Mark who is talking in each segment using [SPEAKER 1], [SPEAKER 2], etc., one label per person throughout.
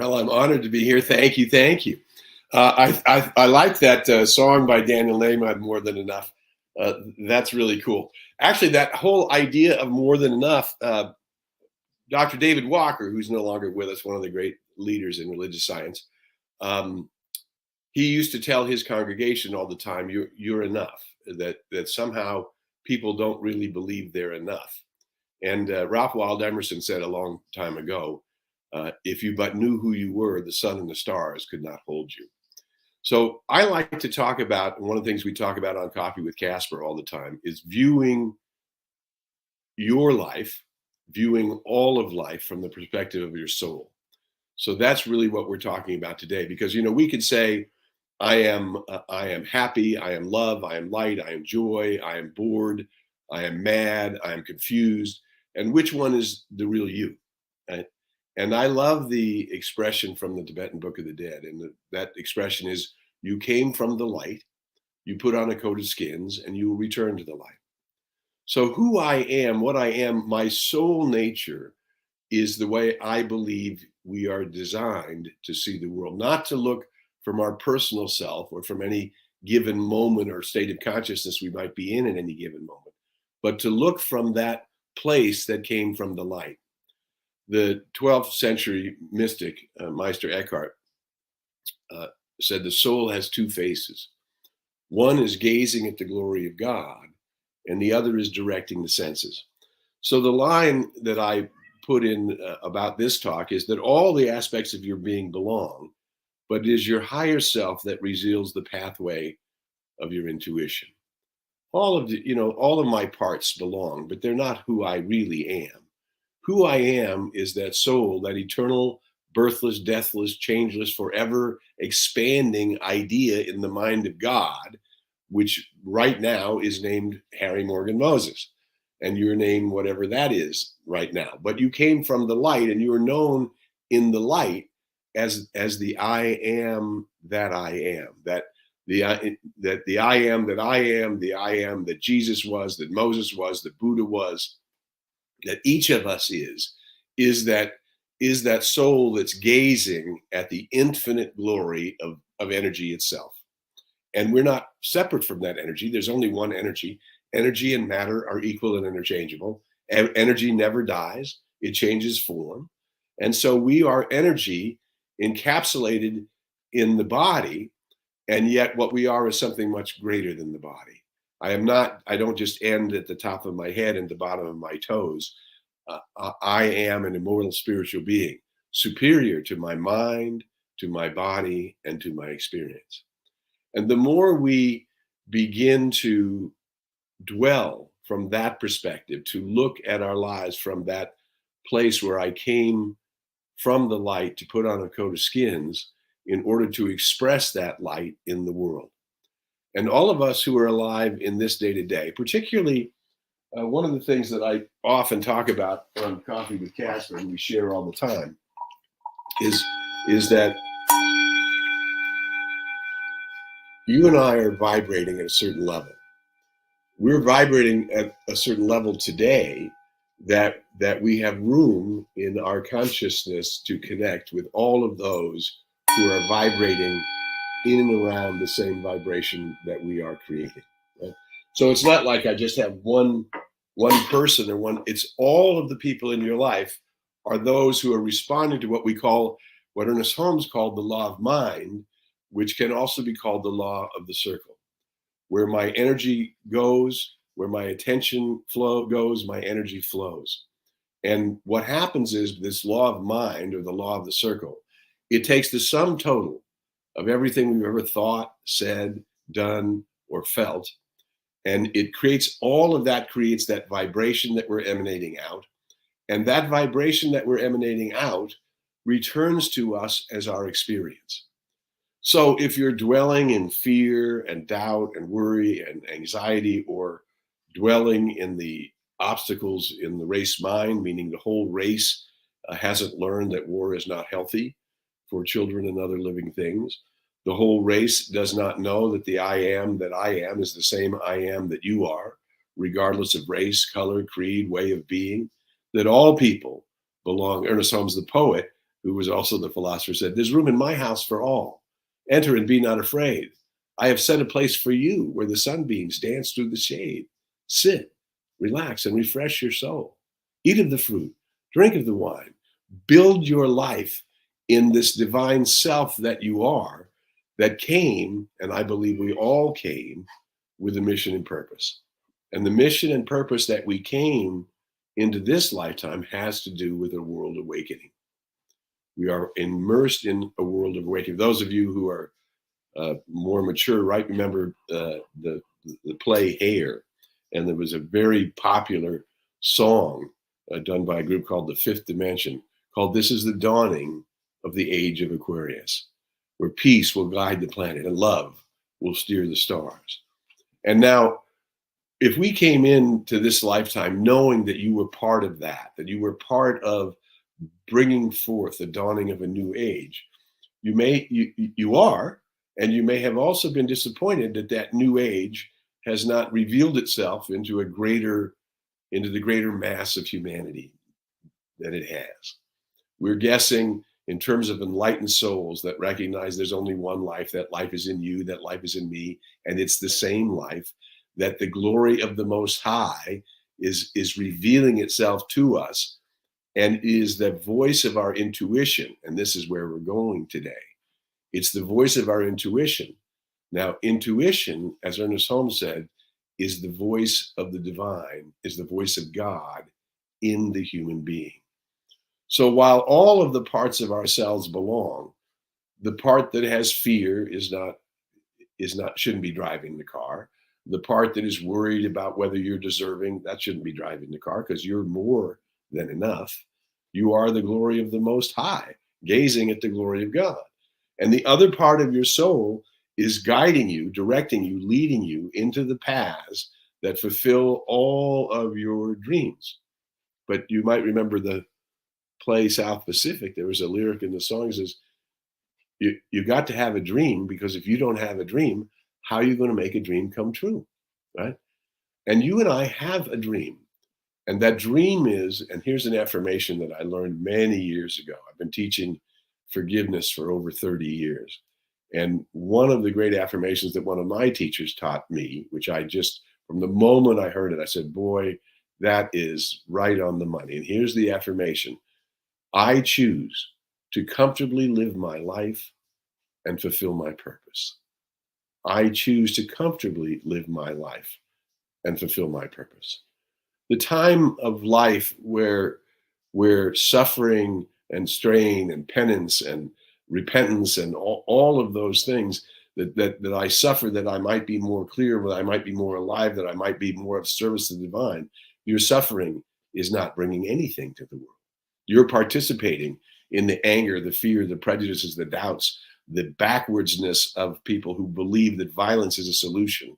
[SPEAKER 1] Well, I'm honored to be here. Thank you. Thank you. I like that song by Daniel Nahmad, More Than Enough. That's really cool. Actually, that whole idea of more than enough, Dr. David Walker, who's no longer with us, one of the great leaders in religious science, um, he used to tell his congregation all the time, you're enough, that somehow people don't really believe they're enough. And Ralph Waldo Emerson said a long time ago, if you but knew who you were, the sun and the stars could not hold you. So I like to talk about, and one of the things we talk about on Coffee with Casper all the time is viewing your life, viewing all of life from the perspective of your soul. So that's really what we're talking about today, because we could say, I am happy, I am love, I am light, I am joy, I am bored, I am mad, I am confused, and which one is the real you? Right? And I love the expression from the Tibetan Book of the Dead, and that expression is, you came from the light, you put on a coat of skins, and you will return to the light. So who I am, what I am, my soul nature is the way I believe we are designed to see the world, not to look from our personal self or from any given moment or state of consciousness we might be in at any given moment, but to look from that place that came from the light. The 12th century mystic, Meister Eckhart, said the soul has two faces. One is gazing at the glory of God, and the other is directing the senses. So the line that I put in about this talk is that all the aspects of your being belong, but it is your higher self that reveals the pathway of your intuition. All of my parts belong, but they're not who I really am. Who I am is that soul, that eternal, birthless, deathless, changeless, forever expanding idea in the mind of God, which right now is named Harry Morgan Moses. And your name, whatever that is right now. But you came from the light, and you are known in the light as the I am that I am. That the I am that I am, the I am that Jesus was, that Moses was, that Buddha was, that each of us is that soul that's gazing at the infinite glory of energy itself. And we're not separate from that energy. There's only one energy. Energy and matter are equal and interchangeable. Energy never dies. It changes form. And so we are energy encapsulated in the body, and yet what we are is something much greater than the body. I don't just end at the top of my head and the bottom of my toes. I am an immortal spiritual being, superior to my mind, to my body, and to my experience. And the more we begin to dwell from that perspective, to look at our lives from that place where I came from the light to put on a coat of skins in order to express that light in the world. And all of us who are alive in this day to day, particularly one of the things that I often talk about on Coffee with Casper, and we share all the time, is that you and I are vibrating at a certain level. We're vibrating at a certain level today that we have room in our consciousness to connect with all of those who are vibrating in and around the same vibration that we are creating. Right? So it's not like I just have one person or one. It's all of the people in your life are those who are responding to what Ernest Holmes called the law of mind, which can also be called the law of the circle. Where my energy goes, where my attention flow goes, my energy flows. And what happens is this law of mind, or the law of the circle, it takes the sum total of everything we've ever thought, said, done, or felt, and it creates that vibration that we're emanating out. And that vibration that we're emanating out returns to us as our experience. So if you're dwelling in fear and doubt and worry and anxiety, or dwelling in the obstacles in the race mind, meaning the whole race hasn't learned that war is not healthy for children and other living things. The whole race does not know that the I am that I am is the same I am that you are, regardless of race, color, creed, way of being, that all people belong. Ernest Holmes, the poet, who was also the philosopher, said, "There's room in my house for all. Enter and be not afraid. I have set a place for you where the sunbeams dance through the shade. Sit, relax, and refresh your soul. Eat of the fruit, drink of the wine. Build your life in this divine self that you are, that came, and I believe we all came, with a mission and purpose. And the mission and purpose that we came into this lifetime has to do with a world awakening. We are immersed in a world of awakening. Those of you who are more mature, right? Remember the play Hair, and there was a very popular song done by a group called the Fifth Dimension, called "This is the Dawning of the Age of Aquarius," where peace will guide the planet and love will steer the stars. And now, if we came into this lifetime knowing that you were part of that you were part of bringing forth the dawning of a new age, you are, and you may have also been disappointed that that new age has not revealed itself into the greater mass of humanity that it has. We're guessing in terms of enlightened souls that recognize there's only one life, that life is in you, that life is in me, and it's the same life, that the glory of the Most High is revealing itself to us and is the voice of our intuition. And this is where we're going today. It's the voice of our intuition. Now, intuition, as Ernest Holmes said, is the voice of the divine, is the voice of God in the human being. So while all of the parts of ourselves belong, the part that has fear shouldn't be driving the car. The part that is worried about whether you're deserving, that shouldn't be driving the car, because you're more than enough. You are the glory of the Most High, gazing at the glory of God. And the other part of your soul is guiding you, directing you, leading you into the paths that fulfill all of your dreams. But you might remember the play South Pacific. There was a lyric in the song that says, you got to have a dream, because if you don't have a dream, how are you going to make a dream come true, right? And you and I have a dream. And that dream is, and here's an affirmation that I learned many years ago. I've been teaching forgiveness for over 30 years. And one of the great affirmations that one of my teachers taught me, which I just, from the moment I heard it, I said, boy, that is right on the money. And here's the affirmation: I choose to comfortably live my life and fulfill my purpose. I choose to comfortably live my life and fulfill my purpose. The time of life where suffering and strain and penance and repentance and all of those things that I suffer, that I might be more clear, that I might be more alive, that I might be more of service to the divine, your suffering is not bringing anything to the world. You're participating in the anger, the fear, the prejudices, the doubts, the backwardsness of people who believe that violence is a solution.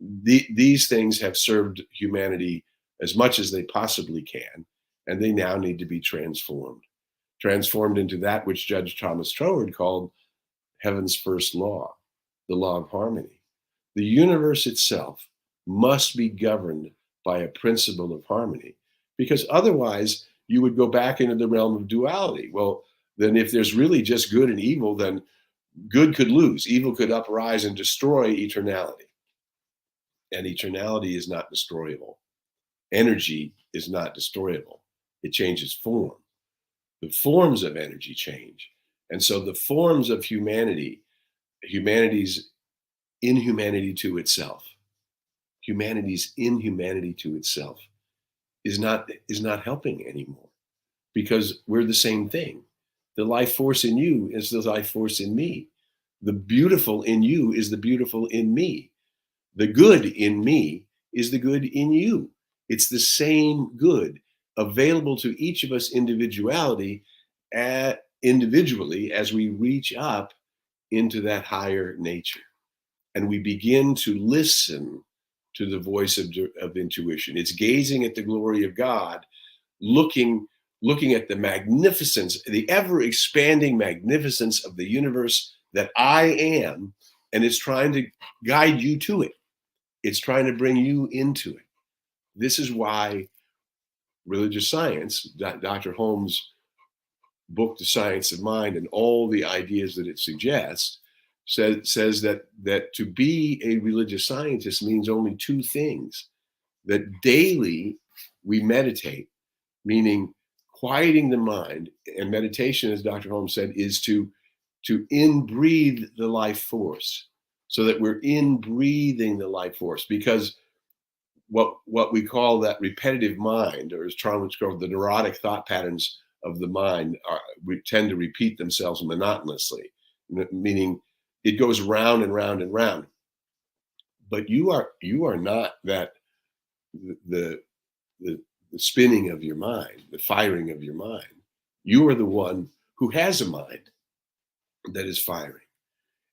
[SPEAKER 1] These things have served humanity as much as they possibly can, and they now need to be transformed into that which Judge Thomas Troward called heaven's first law, the law of harmony. The universe itself must be governed by a principle of harmony, because otherwise you would go back into the realm of duality. Well, then if there's really just good and evil, then good could lose, evil could uprise and destroy eternality. And eternality is not destroyable. Energy is not destroyable. It changes form. The forms of energy change. And so the forms of humanity's inhumanity to itself, humanity's inhumanity to itself is not helping anymore, because we're the same thing. The life force in you is the life force in me. The beautiful in you is the beautiful in me. The good in me is the good in you. It's the same good available to each of us individually as we reach up into that higher nature. And we begin to listen to the voice of intuition. It's gazing at the glory of God, looking at the magnificence, the ever expanding magnificence of the universe that I am, and it's trying to guide you to it. It's trying to bring you into it. This is why religious science, Dr. Holmes book, The Science of Mind, and all the ideas that it suggests, says that to be a religious scientist means only two things: that daily we meditate, meaning quieting the mind, and meditation, as Dr. Holmes said, is to inbreathe the life force, so that we're inbreathing the life force. Because what we call that repetitive mind, or as Charles called the neurotic thought patterns of the mind, we tend to repeat themselves monotonously, meaning it goes round and round and round. But you are not that, the the spinning of your mind, the firing of your mind. You are the one who has a mind that is firing.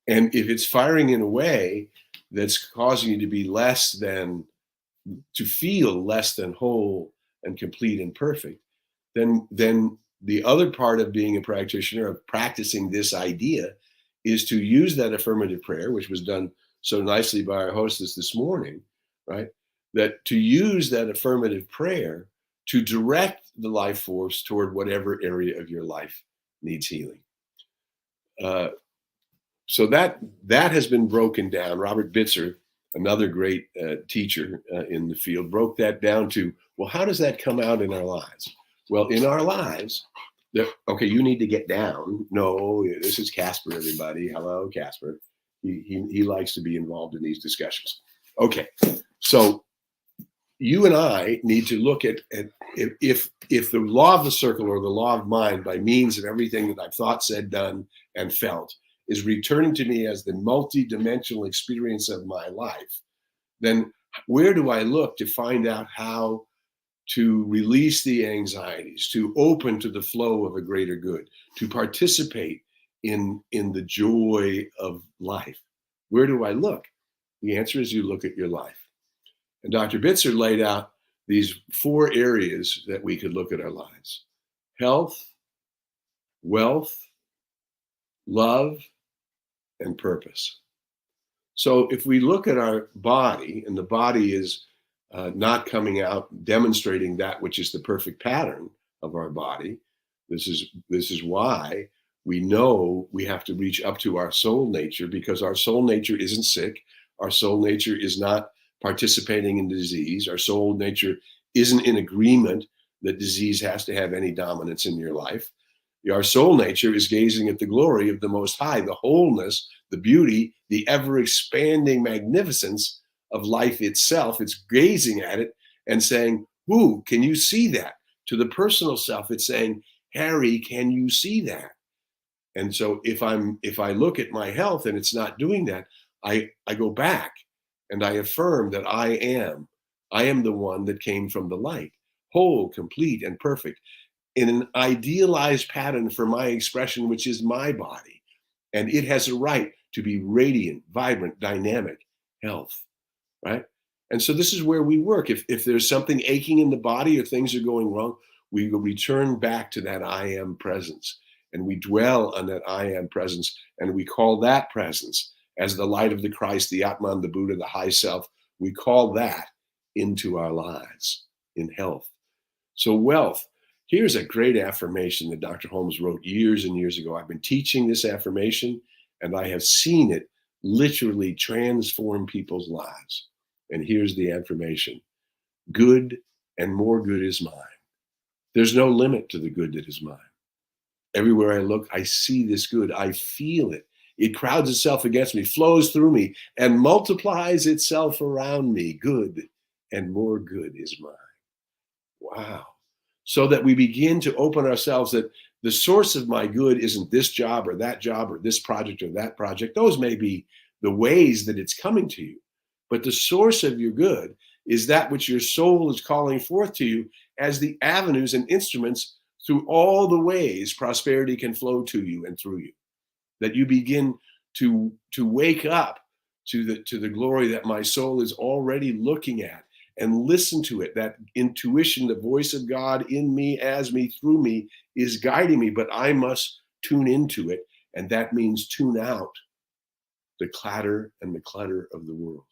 [SPEAKER 1] And if it's firing in a way that's causing you to be less than, to feel less than whole and complete and perfect, then the other part of being a practitioner, of practicing this idea, is to use that affirmative prayer, which was done so nicely by our hostess this morning, right? That to use that affirmative prayer to direct the life force toward whatever area of your life needs healing. So that has been broken down. Robert Bitzer, another great teacher in the field, broke that down to, well, how does that come out in our lives? Well, in our lives, okay, you need to get down. No, this is Casper, everybody. Hello, Casper. He likes to be involved in these discussions. Okay, so you and I need to look at if the law of the circle, or the law of mind, by means of everything that I've thought, said, done, and felt, is returning to me as the multi-dimensional experience of my life, then where do I look to find out how to release the anxieties, to open to the flow of a greater good, to participate in the joy of life? Where do I look? The answer is, you look at your life. And Dr. Bitzer laid out these 4 areas that we could look at our lives: health, wealth, love, and purpose. So if we look at our body, and the body is not coming out demonstrating that which is the perfect pattern of our body, this is why we know we have to reach up to our soul nature, because our soul nature isn't sick. Our soul nature is not participating in disease. Our soul nature isn't in agreement that disease has to have any dominance in your life. Our soul nature is gazing at the glory of the Most High, the wholeness, the beauty, the ever-expanding magnificence of life itself. It's gazing at it and saying, "Ooh, can you see that?" To the personal self, it's saying, "Harry, can you see that?" And so if I look at my health and it's not doing that, I go back and I affirm that I am the one that came from the light, whole, complete, and perfect, in an idealized pattern for my expression, which is my body. And it has a right to be radiant, vibrant, dynamic health, right? And so this is where we work. If there's something aching in the body, or things are going wrong, we will return back to that I am presence. And we dwell on that I am presence. And we call that presence, as the light of the Christ, the Atman, the Buddha, the high self, we call that into our lives in health. So wealth. Here's a great affirmation that Dr. Holmes wrote years and years ago. I've been teaching this affirmation, and I have seen it literally transform people's lives. And here's the affirmation: good and more good is mine. There's no limit to the good that is mine. Everywhere I look, I see this good. I feel it. It crowds itself against me, flows through me, and multiplies itself around me. Good and more good is mine. Wow. So that we begin to open ourselves, that the source of my good isn't this job or this project or that project. Those may be the ways that it's coming to you. But the source of your good is that which your soul is calling forth to you as the avenues and instruments through all the ways prosperity can flow to you and through you. That you begin to wake up to the glory that my soul is already looking at, and listen to it. That intuition, the voice of God in me, as me, through me, is guiding me, but I must tune into it. And that means tune out the clatter and the clutter of the world.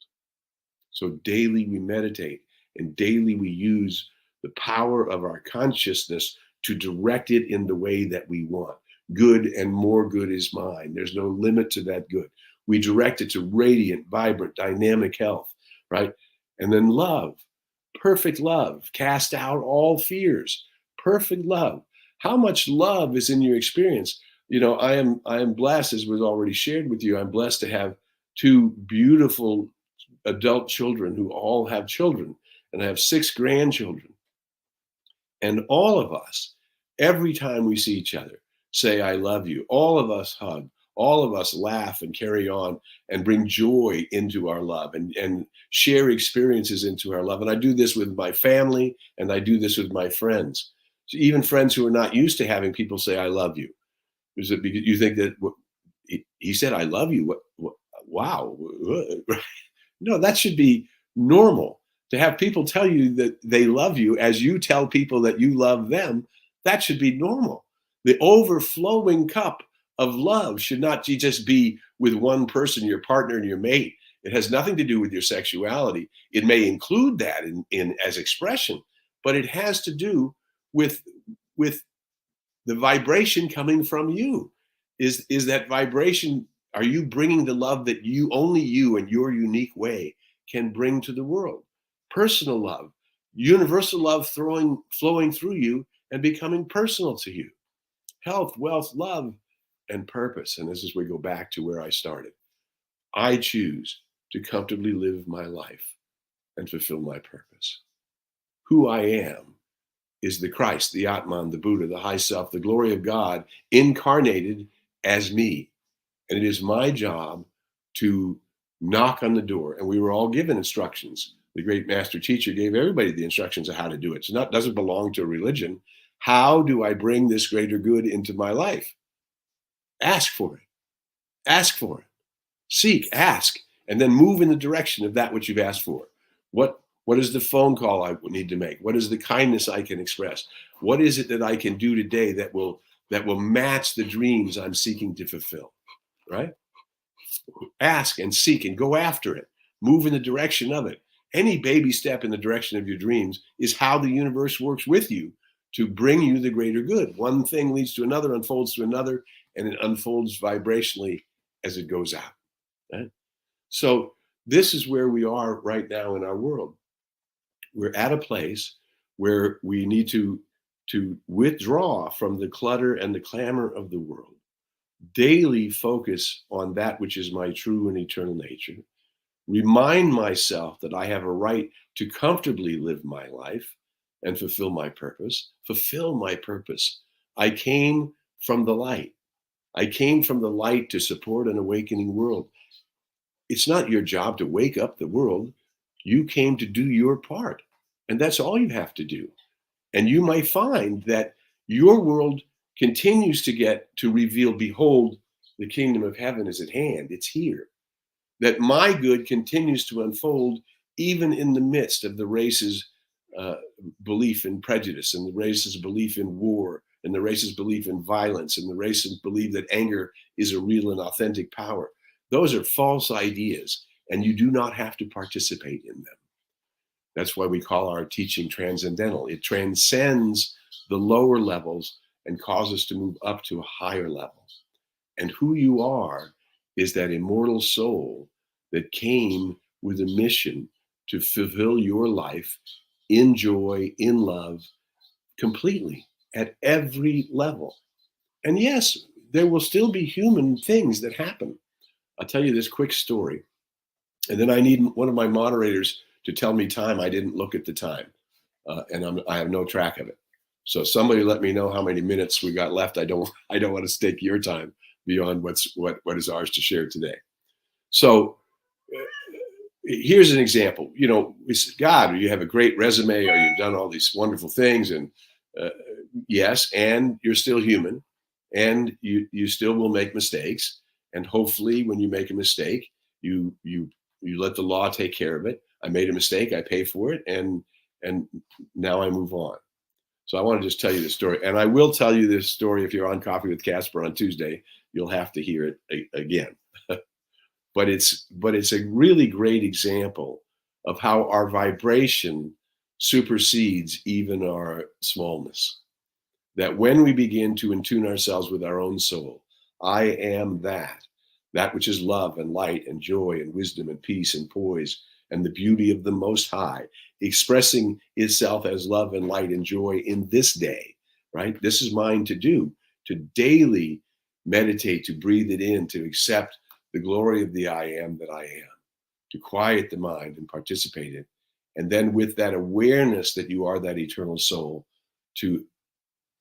[SPEAKER 1] So daily we meditate, and daily we use the power of our consciousness to direct it in the way that we want. Good and more good is mine. There's no limit to that good. We direct it to radiant, vibrant, dynamic health, right? And then love, perfect love, cast out all fears, perfect love. How much love is in your experience? I am blessed, as was already shared with you. I'm blessed to have two beautiful adult children who all have children, and I have 6 grandchildren. And all of us, every time we see each other, say, I love you. All of us hug. All of us laugh and carry on and bring joy into our love and share experiences into our love. And I do this with my family, and I do this with my friends. So even friends who are not used to having people say, I love you. Is it because you think that he said, I love you? What wow. No, that should be normal. To have people tell you that they love you as you tell people that you love them, that should be normal. The overflowing cup of love should not just be with one person, your partner and your mate. It has nothing to do with your sexuality. It may include that in as expression, but it has to do with the vibration coming from you. Is that vibration? Are you bringing the love that only you in your unique way can bring to the world? Personal love, universal love flowing through you and becoming personal to you. Health, wealth, love, and purpose. And this is where we go back to where I started. I choose to comfortably live my life and fulfill my purpose. Who I am is the Christ, the Atman, the Buddha, the high self, the glory of God incarnated as me. And it is my job to knock on the door. And we were all given instructions. The great master teacher gave everybody the instructions of how to do it. So it doesn't belong to a religion. How do I bring this greater good into my life? Ask for it. Ask for it. Seek, ask, and then move in the direction of that which you've asked for. What is the phone call I need to make? What is the kindness I can express? What is it that I can do today that will match the dreams I'm seeking to fulfill? Right? Ask and seek and go after it. Move in the direction of it. Any baby step in the direction of your dreams is how the universe works with you to bring you the greater good. One thing leads to another, unfolds to another, and it unfolds vibrationally as it goes out. Right? So this is where we are right now in our world. We're at a place where we need to withdraw from the clutter and the clamor of the world. Daily focus on that which is my true and eternal nature. Remind myself that I have a right to comfortably live my life and fulfill my purpose. Fulfill my purpose. I came from the light. I came from the light to support an awakening world. It's not your job to wake up the world. You came to do your part. And that's all you have to do. And you might find that your world continues to reveal, behold, the kingdom of heaven is at hand. It's here. That my good continues to unfold even in the midst of the race's belief in prejudice, and the race's belief in war, and the race's belief in violence, and the race's belief that anger is a real and authentic power. Those are false ideas, and you do not have to participate in them. That's why we call our teaching transcendental. It transcends the lower levels and causes us to move up to a higher level. And who you are is that immortal soul that came with a mission to fulfill your life in joy, in love, completely, at every level. And yes, there will still be human things that happen. I'll tell you this quick story. And then I need one of my moderators to tell me time. I didn't look at the time, and I have no track of it. So somebody let me know how many minutes we got left. I don't want to stake your time beyond what is ours to share today. So here's an example. We said, God, you have a great resume, or you've done all these wonderful things, and yes, and you're still human, and you still will make mistakes, and hopefully, when you make a mistake, you let the law take care of it. I made a mistake, I pay for it, and now I move on. So I want to just tell you this story, and I will tell you this story if you're on Coffee with Casper on Tuesday. You'll have to hear it again. But it's a really great example of how our vibration supersedes even our smallness. that when we begin to attune ourselves with our own soul, I am that which is love and light and joy and wisdom and peace and poise and the beauty of the Most High, expressing itself as love and light and joy in this day, right? This is mine to do, to daily meditate, to breathe it in, to accept the glory of the I am that I am, to quiet the mind and participate in. And then with that awareness that you are that eternal soul, to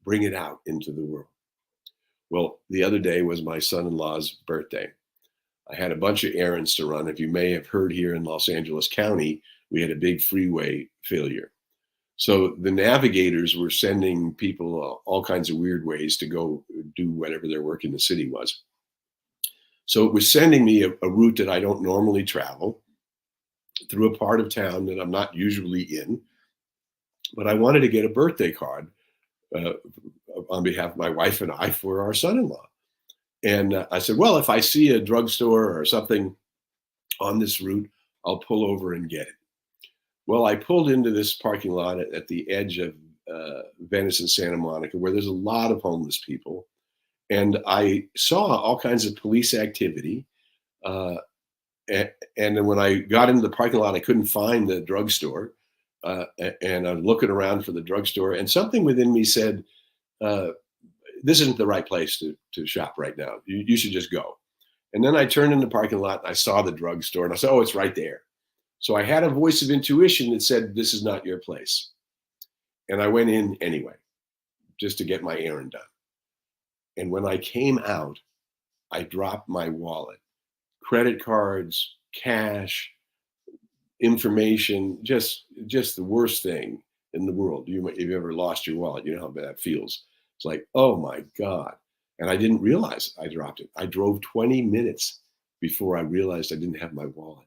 [SPEAKER 1] bring it out into the world. Well, the other day was my son-in-law's birthday. I had a bunch of errands to run. If you may have heard, here in Los Angeles County, we had a big freeway failure. So the navigators were sending people all kinds of weird ways to go do whatever their work in the city was. So it was sending me a route that I don't normally travel, through a part of town that I'm not usually in. But I wanted to get a birthday card on behalf of my wife and I for our son-in-law. And I said, well, if I see a drugstore or something on this route, I'll pull over and get it. Well, I pulled into this parking lot at the edge of Venice and Santa Monica, where there's a lot of homeless people. And I saw all kinds of police activity. And then when I got into the parking lot, I couldn't find the drugstore. And I'm looking around for the drugstore. And something within me said, this isn't the right place to shop right now. You should just go. And then I turned in the parking lot and I saw the drugstore and I said, oh, it's right there. So I had a voice of intuition that said, this is not your place. And I went in anyway, just to get my errand done. And when I came out, I dropped my wallet, credit cards, cash, information, just the worst thing in the world. If you ever lost your wallet, you know how bad that feels. It's like, oh my God. And I didn't realize I dropped it. I drove 20 minutes before I realized I didn't have my wallet.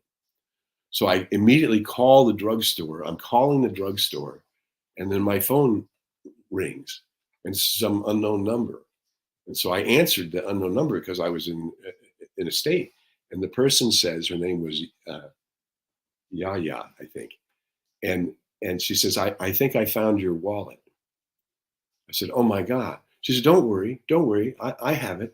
[SPEAKER 1] So I immediately call the drugstore. I'm calling the drugstore, and then my phone rings, and some unknown number. And so I answered the unknown number because I was in a state. And the person says, her name was Yaya, I think. And she says, I think I found your wallet. I said, oh my God. She said, don't worry. I have it.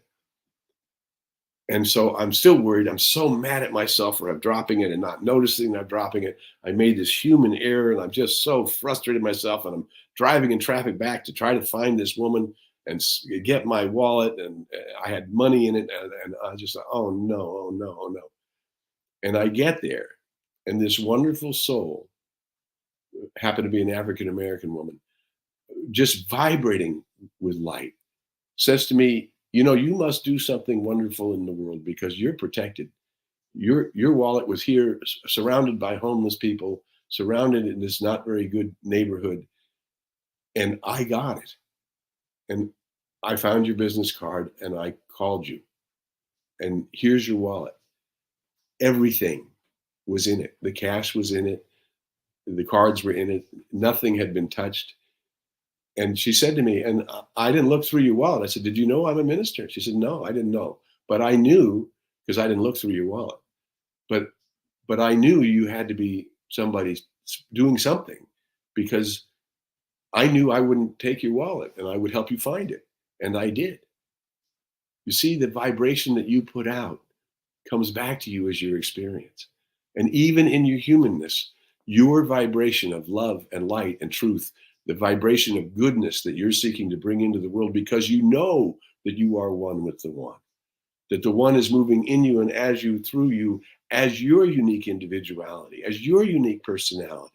[SPEAKER 1] And so I'm still worried. I'm so mad at myself for dropping it and not noticing I'm dropping it. I made this human error and I'm just so frustrated myself. And I'm driving in traffic back to try to find this woman and get my wallet. And I had money in it. And I just thought, oh no. And I get there. And this wonderful soul, happened to be an African-American woman, just vibrating with light, says to me, you must do something wonderful in the world because you're protected. Your wallet was here, surrounded by homeless people, surrounded in this not very good neighborhood. And I got it. And I found your business card and I called you. And here's your wallet. Everything was in it. The cash was in it. The cards were in it. Nothing had been touched. And she said to me, and I didn't look through your wallet. I said, did you know I'm a minister? She said, no, I didn't know. But I knew, because I didn't look through your wallet. But I knew you had to be somebody doing something, because I knew I wouldn't take your wallet and I would help you find it. And I did. You see, the vibration that you put out comes back to you as your experience. And even in your humanness, your vibration of love and light and truth, the vibration of goodness that you're seeking to bring into the world, because you know that you are one with the one, that the one is moving in you and as you, through you, as your unique individuality, as your unique personality,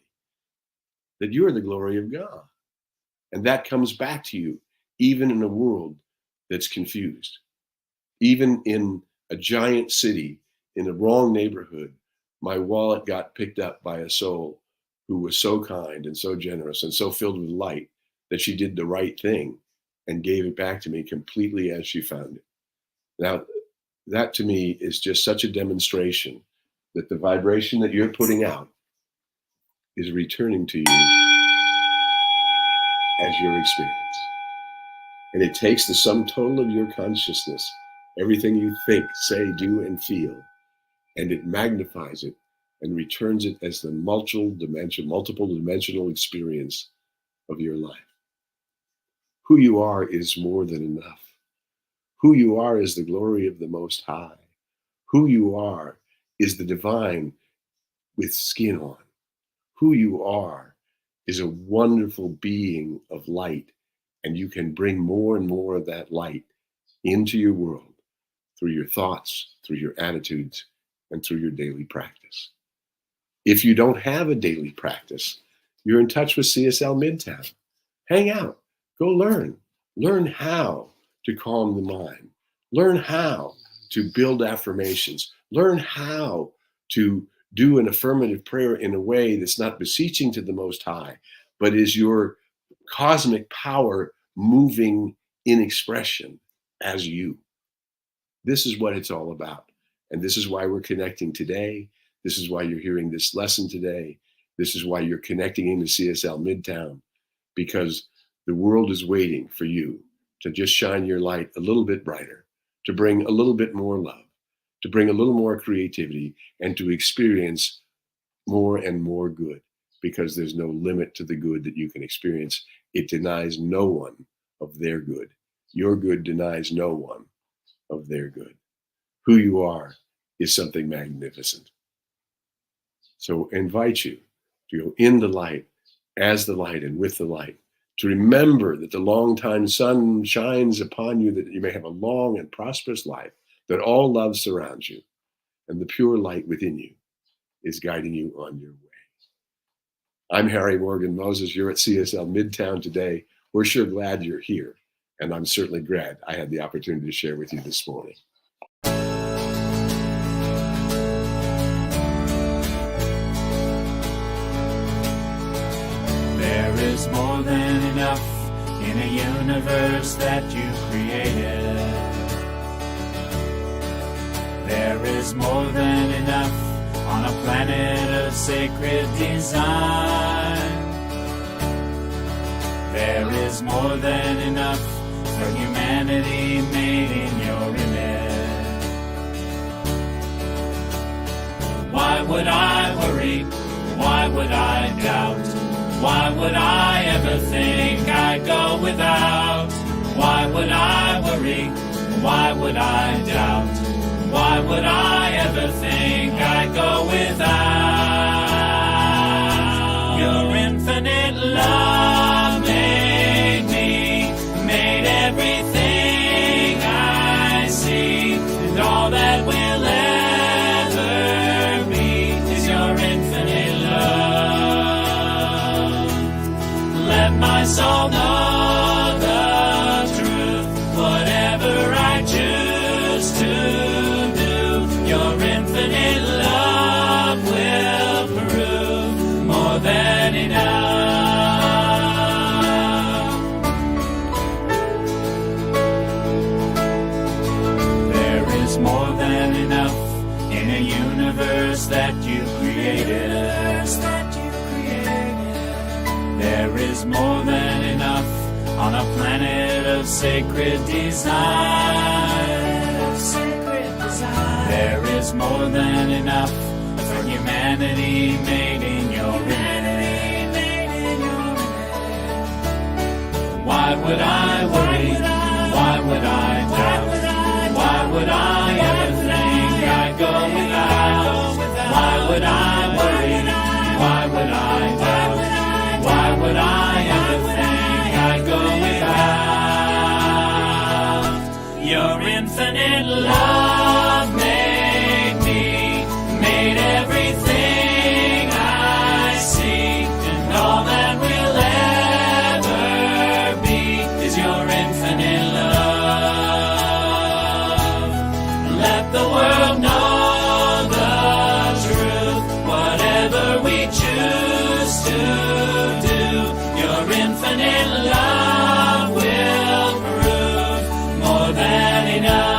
[SPEAKER 1] that you are the glory of God. And that comes back to you, even in a world that's confused, even in a giant city, in a wrong neighborhood. My wallet got picked up by a soul who was so kind and so generous and so filled with light that she did the right thing and gave it back to me completely as she found it. Now, that to me is just such a demonstration that the vibration that you're putting out is returning to you as your experience. And it takes the sum total of your consciousness, everything you think, say, do, and feel, and it magnifies it and returns it as the multiple dimensional experience of your life. Who you are is more than enough. Who you are is the glory of the Most High. Who you are is the divine with skin on. Who you are is a wonderful being of light, and you can bring more and more of that light into your world through your thoughts, through your attitudes, and through your daily practice. If you don't have a daily practice, you're in touch with CSL Midtown. Hang out, go learn. Learn how to calm the mind. Learn how to build affirmations. Learn how to do an affirmative prayer in a way that's not beseeching to the Most High, but is your cosmic power moving in expression as you. This is what it's all about. And this is why we're connecting today. This is why you're hearing this lesson today. This is why you're connecting into CSL Midtown, because the world is waiting for you to just shine your light a little bit brighter, to bring a little bit more love, to bring a little more creativity, and to experience more and more good, because there's no limit to the good that you can experience. It denies no one of their good. Your good denies no one of their good. Who you are is something magnificent. So I invite you to go in the light, as the light, and with the light, to remember that the long time sun shines upon you, that you may have a long and prosperous life, that all love surrounds you, and the pure light within you is guiding you on your way. I'm Harry Morgan Moses. You're at CSL Midtown today. We're sure glad you're here, and I'm certainly glad I had the opportunity to share with you this morning.
[SPEAKER 2] There is more than enough in a universe that you created. There is more than enough on a planet of sacred design. There is more than enough for humanity made in your image. Why would I worry? Why would I doubt? Why would I ever think I'd go without? Why would I worry? Why would I doubt? Why would I ever think I'd go without? Your infinite love made me, made everything I see, and all that will ever be is your infinite love. Let my soul know the truth, whatever I choose to do. Your infinite love will prove more than enough. There is more than enough in a universe that you created. There is more than enough on a planet of sacred design. There is more than enough for humanity made in your image. Why would I worry? Why would I doubt? Why would I ever think I'd go without? Why would I worry? Why would I doubt? Why would I ever think I'd go without? Your infinite love made me, made everything I see, and all that will ever be is your infinite love. Let the world know the truth, whatever we choose to do. Your infinite love will prove more than enough.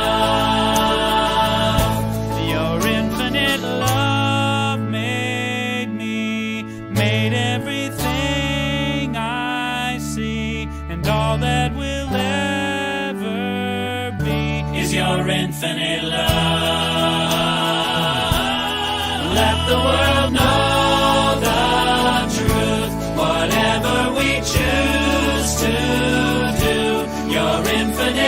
[SPEAKER 2] Your infinite love made me, made everything I see, and all that will ever be is your infinite love. Let the world know the truth, whatever we choose to do. infinite.